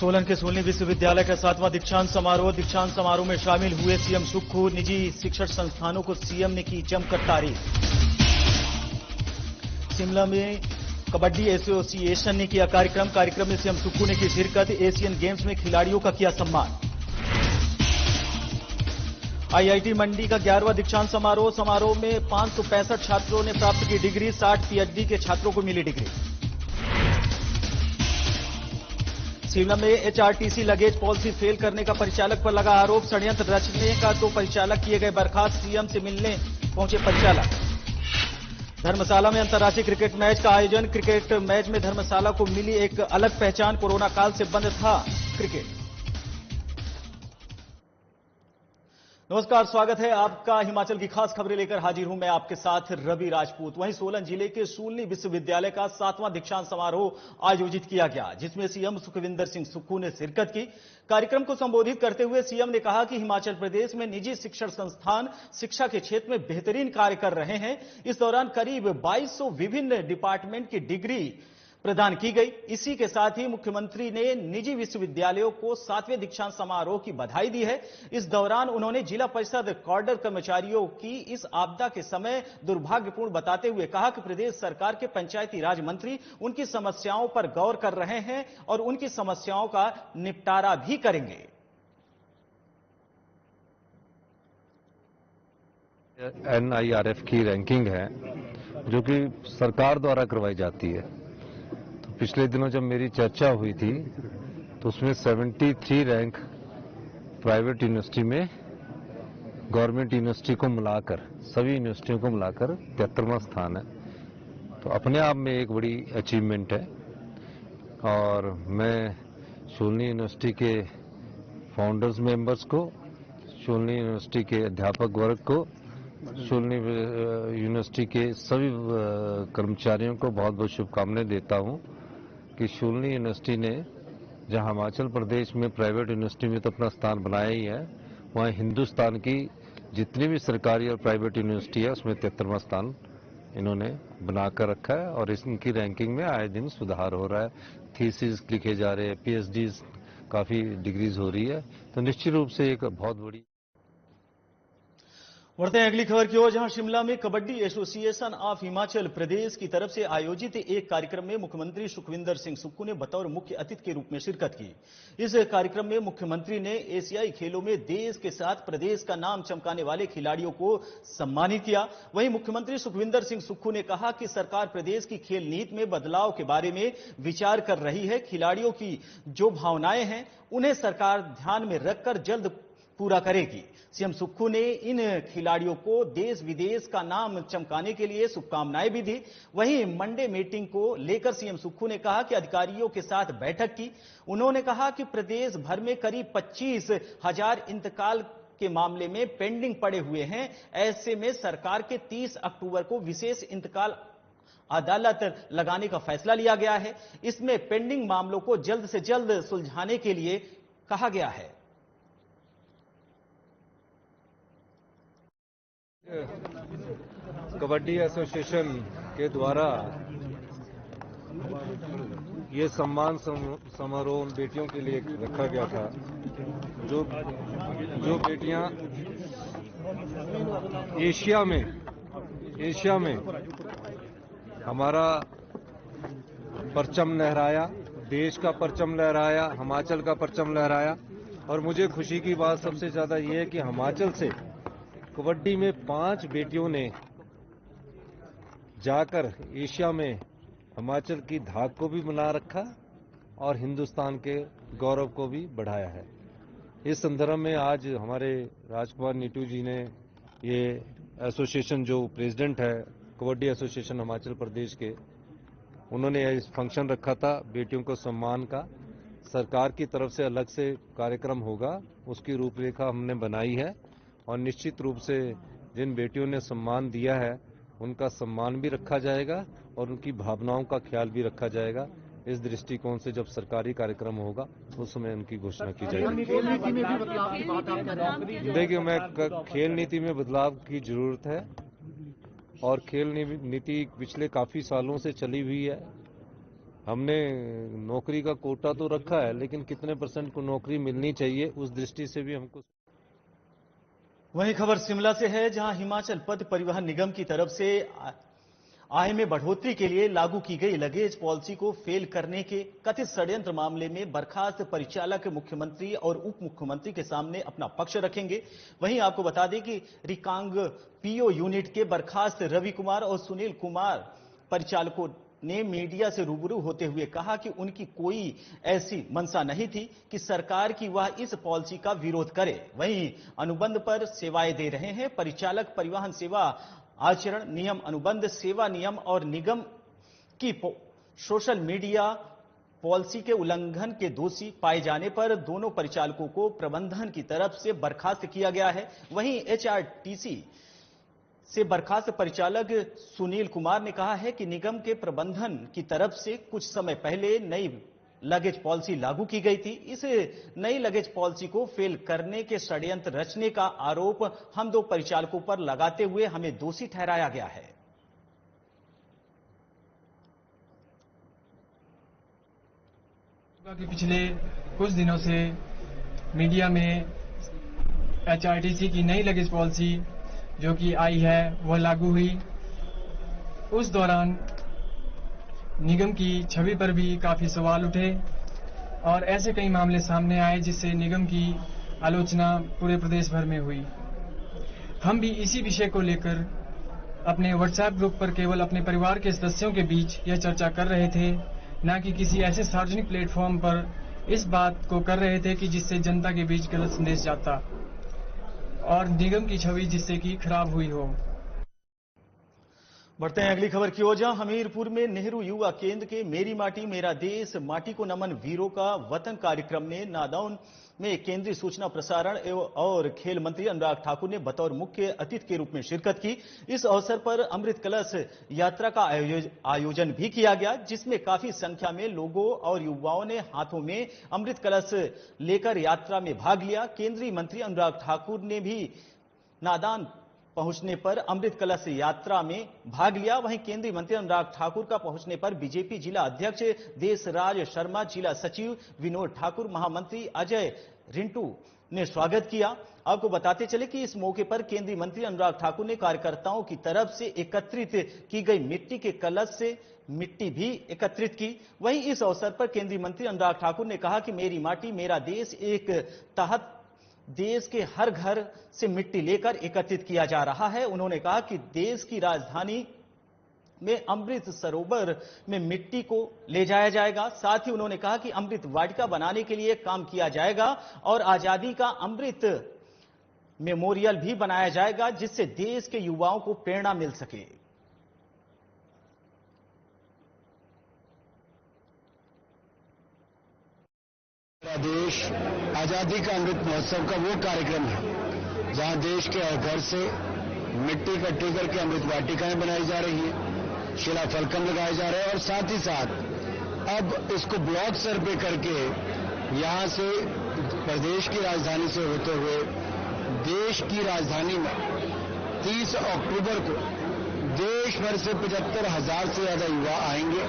सोलन के सोलनी विश्वविद्यालय का 7वां दीक्षांत समारोह में शामिल हुए सीएम सुक्खू। निजी शिक्षण संस्थानों को सीएम ने की जमकर तारीफ। शिमला में कबड्डी एसोसिएशन ने किया कार्यक्रम में सीएम सुक्खू ने की शिरकत। एशियन गेम्स में खिलाड़ियों का किया सम्मान। आईआईटी मंडी का 11वां दीक्षांत समारोह में 565 छात्रों ने प्राप्त की डिग्री। 60 पीएचडी के छात्रों को मिली डिग्री। शिमला में एचआरटीसी लगेज पॉलिसी फेल करने का परिचालक पर लगा आरोप। षड्यंत्र रचने का 2 परिचालक किए गए बर्खास्त। सीएम से मिलने पहुंचे परिचालक। धर्मशाला में अंतर्राष्ट्रीय क्रिकेट मैच का आयोजन। क्रिकेट मैच में धर्मशाला को मिली एक अलग पहचान। कोरोना काल से बंद था क्रिकेट। नमस्कार, स्वागत है आपका। हिमाचल की खास खबरें लेकर हाजिर हूं मैं आपके साथ रवि राजपूत। वहीं सोलन जिले के सोलनी विश्वविद्यालय का 7वां दीक्षांत समारोह आयोजित किया गया, जिसमें सीएम सुखविंदर सिंह सुक्खू ने शिरकत की। कार्यक्रम को संबोधित करते हुए सीएम ने कहा कि हिमाचल प्रदेश में निजी शिक्षण संस्थान शिक्षा के क्षेत्र में बेहतरीन कार्य कर रहे हैं। इस दौरान करीब 2200 विभिन्न डिपार्टमेंट की डिग्री प्रदान की गई। इसी के साथ ही मुख्यमंत्री ने निजी विश्वविद्यालयों को 7वें दीक्षांत समारोह की बधाई दी है। इस दौरान उन्होंने जिला परिषद कॉडर कर्मचारियों की इस आपदा के समय दुर्भाग्यपूर्ण बताते हुए कहा कि प्रदेश सरकार के पंचायती राज मंत्री उनकी समस्याओं पर गौर कर रहे हैं और उनकी समस्याओं का निपटारा भी करेंगे। NIRF की रैंकिंग है जो कि सरकार द्वारा करवाई जाती है। पिछले दिनों जब मेरी चर्चा हुई थी तो उसमें 73 रैंक प्राइवेट यूनिवर्सिटी में गवर्नमेंट यूनिवर्सिटी को मिलाकर, सभी यूनिवर्सिटियों को मिलाकर 73वां स्थान है। तो अपने आप में एक बड़ी अचीवमेंट है। और मैं सोलनी यूनिवर्सिटी के फाउंडर्स मेंबर्स को, सोलनी यूनिवर्सिटी के अध्यापक वर्ग को, सोलनी यूनिवर्सिटी के सभी कर्मचारियों को बहुत बहुत शुभकामनाएं देता हूं कि सोलनी यूनिवर्सिटी ने जहां हिमाचल प्रदेश में प्राइवेट यूनिवर्सिटी में तो अपना स्थान बनाया ही है, वहां हिंदुस्तान की जितनी भी सरकारी और प्राइवेट यूनिवर्सिटी है उसमें 73वां स्थान इन्होंने बनाकर रखा है। और इनकी रैंकिंग में आए दिन सुधार हो रहा है। थीसिस लिखे जा रहे हैं, PhD काफी डिग्रीज हो रही है। तो निश्चित रूप से एक बहुत बड़ी। बढ़ते हैं अगली खबर की ओर, जहां शिमला में कबड्डी एसोसिएशन ऑफ हिमाचल प्रदेश की तरफ से आयोजित एक कार्यक्रम में मुख्यमंत्री सुखविंदर सिंह सुक्खू ने बतौर मुख्य अतिथि के रूप में शिरकत की। इस कार्यक्रम में मुख्यमंत्री ने एशियाई खेलों में देश के साथ प्रदेश का नाम चमकाने वाले खिलाड़ियों को सम्मानित किया। वहीं मुख्यमंत्री सुखविंदर सिंह सुक्खू ने कहा कि सरकार प्रदेश की खेल नीति में बदलाव के बारे में विचार कर रही है। खिलाड़ियों की जो भावनाएं हैं उन्हें सरकार ध्यान में रखकर जल्द पूरा करेगी। सीएम सुक्खू ने इन खिलाड़ियों को देश विदेश का नाम चमकाने के लिए शुभकामनाएं भी दी। वहीं मंडे मीटिंग को लेकर सीएम सुक्खू ने कहा कि अधिकारियों के साथ बैठक की। उन्होंने कहा कि प्रदेश भर में करीब 25,000 इंतकाल के मामले में पेंडिंग पड़े हुए हैं। ऐसे में सरकार के 30 अक्टूबर को विशेष इंतकाल अदालत लगाने का फैसला लिया गया है। इसमें पेंडिंग मामलों को जल्द से जल्द सुलझाने के लिए कहा गया है। कबड्डी एसोसिएशन के द्वारा ये सम्मान समारोह उन बेटियों के लिए रखा गया था जो बेटियां एशिया में हमारा परचम लहराया, देश का परचम लहराया, हिमाचल का परचम लहराया। और मुझे खुशी की बात सबसे ज्यादा ये है कि हिमाचल से कबड्डी में 5 बेटियों ने जाकर एशिया में हिमाचल की धाक को भी बना रखा और हिंदुस्तान के गौरव को भी बढ़ाया है। इस संदर्भ में आज हमारे राजकुमार नीटू जी ने, ये एसोसिएशन जो प्रेसिडेंट है कबड्डी एसोसिएशन हिमाचल प्रदेश के, उन्होंने इस फंक्शन रखा था बेटियों को सम्मान का। सरकार की तरफ से अलग से कार्यक्रम होगा, उसकी रूपरेखा हमने बनाई है। और निश्चित रूप से जिन बेटियों ने सम्मान दिया है उनका सम्मान भी रखा जाएगा और उनकी भावनाओं का ख्याल भी रखा जाएगा। इस दृष्टिकोण से जब सरकारी कार्यक्रम होगा उस समय उनकी घोषणा की जाएगी। देखिए, मैं खेल नीति में बदलाव की जरूरत है और खेल नीति पिछले काफी सालों से चली हुई है हमने नौकरी का कोटा तो रखा है, लेकिन कितने % को नौकरी मिलनी चाहिए उस दृष्टि से भी हमको। वहीं खबर शिमला से है, जहां हिमाचल पथ परिवहन निगम की तरफ से आय में बढ़ोतरी के लिए लागू की गई लगेज पॉलिसी को फेल करने के कथित षड्यंत्र मामले में बर्खास्त परिचालक मुख्यमंत्री और उप मुख्यमंत्री के सामने अपना पक्ष रखेंगे। वहीं आपको बता दें कि रिकांग पीओ यूनिट के बर्खास्त रवि कुमार और सुनील कुमार परिचालकों ने मीडिया से रूबरू होते हुए कहा कि उनकी कोई ऐसी मंशा नहीं थी कि सरकार की वह इस पॉलिसी का विरोध करे। वहीं अनुबंध पर सेवाएं दे रहे हैं परिचालक परिवहन सेवा आचरण नियम, अनुबंध सेवा नियम और निगम की सोशल मीडिया पॉलिसी के उल्लंघन के दोषी पाए जाने पर दोनों परिचालकों को प्रबंधन की तरफ से बर्खास्त किया गया है। वहीं एचआरटीसी से बर्खास्त परिचालक सुनील कुमार ने कहा है कि निगम के प्रबंधन की तरफ से कुछ समय पहले नई लगेज पॉलिसी लागू की गई थी। इस नई लगेज पॉलिसी को फेल करने के षड्यंत्र रचने का आरोप हम दो परिचालकों पर लगाते हुए हमें दोषी ठहराया गया है। पिछले कुछ दिनों से मीडिया में एचआरटीसी की नई लगेज पॉलिसी जो कि आई है वह लागू हुई। उस दौरान निगम की छवि पर भी काफी सवाल उठे और ऐसे कई मामले सामने आए जिससे निगम की आलोचना पूरे प्रदेश भर में हुई। हम भी इसी विषय को लेकर अपने व्हाट्सएप ग्रुप पर केवल अपने परिवार के सदस्यों के बीच यह चर्चा कर रहे थे, न कि किसी ऐसे सार्वजनिक प्लेटफॉर्म पर इस बात को कर रहे थे कि जिससे जनता के बीच गलत संदेश जाता और निगम की छवि जिससे कि खराब हुई हो। बढ़ते हैं अगली खबर की ओर, जहां हमीरपुर में नेहरू युवा केंद्र के मेरी माटी मेरा देश माटी को नमन वीरों का वतन कार्यक्रम में नादौन में केंद्रीय सूचना प्रसारण और खेल मंत्री अनुराग ठाकुर ने बतौर मुख्य अतिथि के रूप में शिरकत की। इस अवसर पर अमृत कलश यात्रा का आयोजन भी किया गया, जिसमें काफी संख्या में लोगों और युवाओं ने हाथों में अमृत कलश लेकर यात्रा में भाग लिया। केंद्रीय मंत्री अनुराग ठाकुर ने भी नादौन पहुंचने पर अमृत कलश यात्रा में भाग लिया। वहीं केंद्रीय मंत्री अनुराग ठाकुर का पहुंचने पर बीजेपी जिला अध्यक्ष देशराज शर्मा, जिला सचिव विनोद ठाकुर, महामंत्री अजय रिंटू ने स्वागत किया। आपको बताते चले कि इस मौके पर केंद्रीय मंत्री अनुराग ठाकुर ने कार्यकर्ताओं की तरफ से एकत्रित की गई मिट्टी के कलश से मिट्टी भी एकत्रित की। वहीं इस अवसर पर केंद्रीय मंत्री अनुराग ठाकुर ने कहा कि मेरी माटी मेरा देश एक तहत देश के हर घर से मिट्टी लेकर एकत्रित किया जा रहा है। उन्होंने कहा कि देश की राजधानी में अमृत सरोवर में मिट्टी को ले जाया जाएगा। साथ ही उन्होंने कहा कि अमृत वाटिका बनाने के लिए काम किया जाएगा और आजादी का अमृत मेमोरियल भी बनाया जाएगा, जिससे देश के युवाओं को प्रेरणा मिल सके। देश आजादी का अमृत महोत्सव का वो कार्यक्रम है जहां देश के हर घर से मिट्टी इकट्ठी करके अमृत वाटिकाएं बनाई जा रही है, शिला फलकम लगाए जा रहे हैं और साथ ही साथ अब इसको ब्लॉक स्तर पे करके यहां से प्रदेश की राजधानी से होते हुए देश की राजधानी में 30 अक्टूबर को देश भर से 75,000 से ज्यादा युवा आएंगे।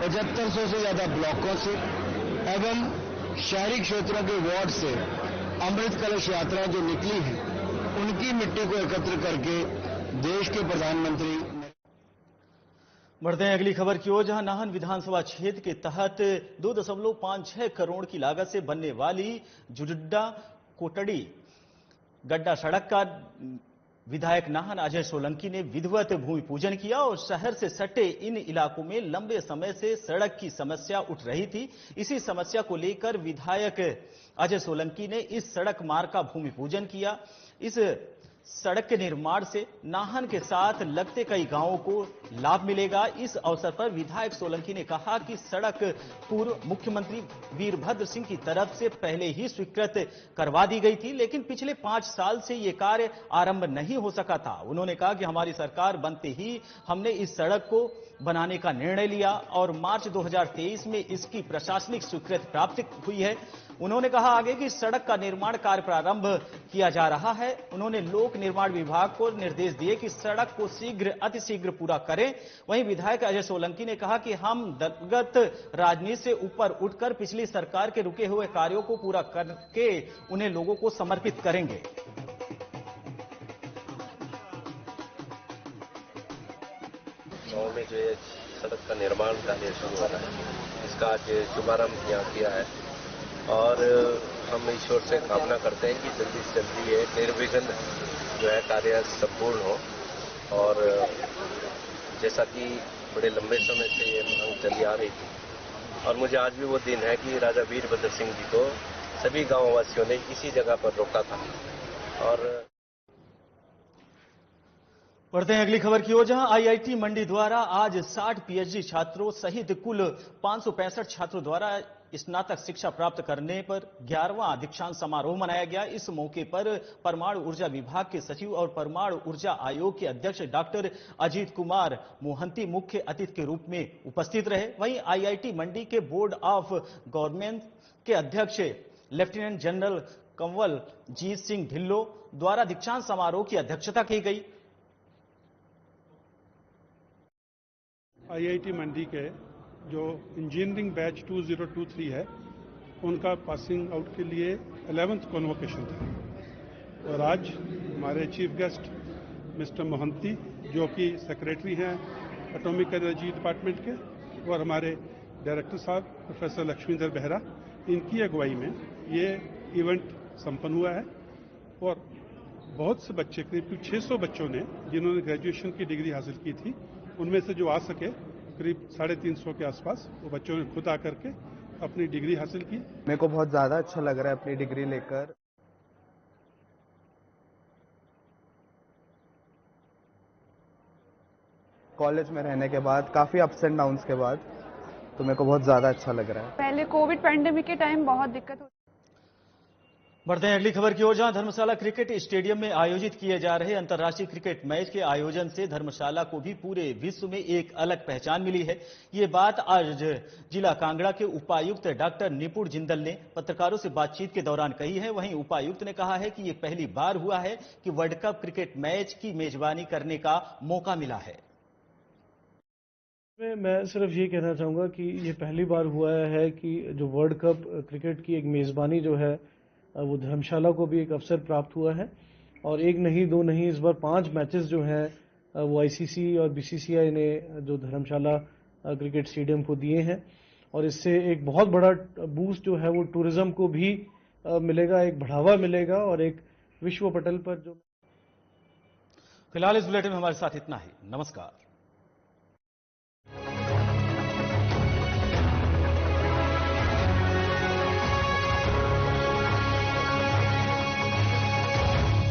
7500 से ज्यादा ब्लॉकों से एवं शहरी क्षेत्रों के वार्ड से अमृत कलश यात्रा जो निकली है उनकी मिट्टी को एकत्र करके देश के प्रधानमंत्री। बढ़ते हैं अगली खबर की ओर, जहां नाहन विधानसभा क्षेत्र के तहत 2.56 करोड़ की लागत से बनने वाली जुडड्डा कोटड़ी गड्ढा सड़क का विधायक नाहन अजय सोलंकी ने विधिवत भूमि पूजन किया और शहर से सटे इन इलाकों में लंबे समय से सड़क की समस्या उठ रही थी। इसी समस्या को लेकर विधायक अजय सोलंकी ने इस सड़क मार्ग का भूमि पूजन किया। इस सड़क के निर्माण से नाहन के साथ लगते कई गांवों को लाभ मिलेगा। इस अवसर पर विधायक सोलंकी ने कहा कि सड़क पूर्व मुख्यमंत्री वीरभद्र सिंह की तरफ से पहले ही स्वीकृत करवा दी गई थी, लेकिन पिछले 5 साल से ये कार्य आरंभ नहीं हो सका था। उन्होंने कहा कि हमारी सरकार बनते ही हमने इस सड़क को बनाने का निर्णय लिया और मार्च 2023 में इसकी प्रशासनिक स्वीकृति प्राप्त हुई है। उन्होंने कहा आगे कि सड़क का निर्माण कार्य प्रारंभ किया जा रहा है। उन्होंने लोक निर्माण विभाग को निर्देश दिए कि सड़क को शीघ्र अतिशीघ्र पूरा करें रहे। वहीं विधायक अजय सोलंकी ने कहा कि हम दलगत राजनीति से ऊपर उठकर पिछली सरकार के रुके हुए कार्यों को पूरा करके उन्हें लोगों को समर्पित करेंगे। गांव में जो ये सड़क का निर्माण कार्य शुरू हो रहा है, इसका आज शुभारंभ यहाँ किया है और हम ईश्वर से कामना करते हैं कि जल्दी से जल्दी ये निर्विघ्न जो है कार्य संपूर्ण हो। और जैसा कि बड़े लंबे समय से ये मांग चली आ रही थी और मुझे आज भी वो दिन है कि राजा वीरभद्र सिंह जी को सभी गांववासियों ने इसी जगह पर रोका था। और बढ़ते हैं अगली खबर की ओर, जहां आईआईटी मंडी द्वारा आज 60 पीएचडी छात्रों सहित कुल 565 छात्रों द्वारा स्नातक शिक्षा प्राप्त करने पर 11वां दीक्षांत समारोह मनाया गया। इस मौके पर परमाणु ऊर्जा विभाग के सचिव और परमाणु ऊर्जा आयोग के अध्यक्ष डॉक्टर अजीत कुमार मोहंती मुख्य अतिथि के रूप में उपस्थित रहे। वहीं आईआईटी मंडी के बोर्ड ऑफ गवर्नमेंट के अध्यक्ष लेफ्टिनेंट जनरल कंवल जीत सिंह ढिल्लो द्वारा दीक्षांत समारोह की अध्यक्षता की गई। आईआईटी मंडी के जो इंजीनियरिंग बैच 2023 है उनका पासिंग आउट के लिए 11th कॉन्वोकेशन था और आज हमारे चीफ गेस्ट मिस्टर मोहंती जो कि सेक्रेटरी हैं एटॉमिक एनर्जी डिपार्टमेंट के और हमारे डायरेक्टर साहब प्रोफेसर लक्ष्मीधर बेहरा, इनकी अगुवाई में ये इवेंट संपन्न हुआ है और बहुत से बच्चे, करीब 600 बच्चों ने जिन्होंने ग्रेजुएशन की डिग्री हासिल की थी, उनमें से जो आ सके करीब 350 के आसपास वो बच्चों ने खुद आकर के अपनी डिग्री हासिल की। मेरे को बहुत ज़्यादा अच्छा लग रहा है अपनी डिग्री लेकर। कॉलेज में रहने के बाद काफ़ी अप्स एंड डाउन्स के बाद तो मेरे को बहुत ज़्यादा अच्छा लग रहा है। पहले कोविड पैंडेमिक के टाइम बहुत दिक्कत होती। बढ़ते हैं अगली खबर की ओर, जहां धर्मशाला क्रिकेट स्टेडियम में आयोजित किए जा रहे अंतर्राष्ट्रीय क्रिकेट मैच के आयोजन से धर्मशाला को भी पूरे विश्व में एक अलग पहचान मिली है। ये बात आज जिला कांगड़ा के उपायुक्त डॉक्टर निपुण जिंदल ने पत्रकारों से बातचीत के दौरान कही है। वहीं उपायुक्त ने कहा है कि ये पहली बार हुआ है कि वर्ल्ड कप क्रिकेट मैच की मेजबानी करने का मौका मिला है। मैं सिर्फ ये कहना चाहूंगा कि ये पहली बार हुआ है कि जो वर्ल्ड कप क्रिकेट की एक मेजबानी जो है वो धर्मशाला को भी एक अवसर प्राप्त हुआ है और एक नहीं दो नहीं इस बार 5 मैचेस जो हैं वो आईसीसी और बीसीसीआई ने जो धर्मशाला क्रिकेट स्टेडियम को दिए हैं और इससे एक बहुत बड़ा बूस्ट जो है वो टूरिज्म को भी मिलेगा, एक बढ़ावा मिलेगा और एक विश्व पटल पर जो। फिलहाल इस बुलेटिन में हमारे साथ इतना ही। नमस्कार।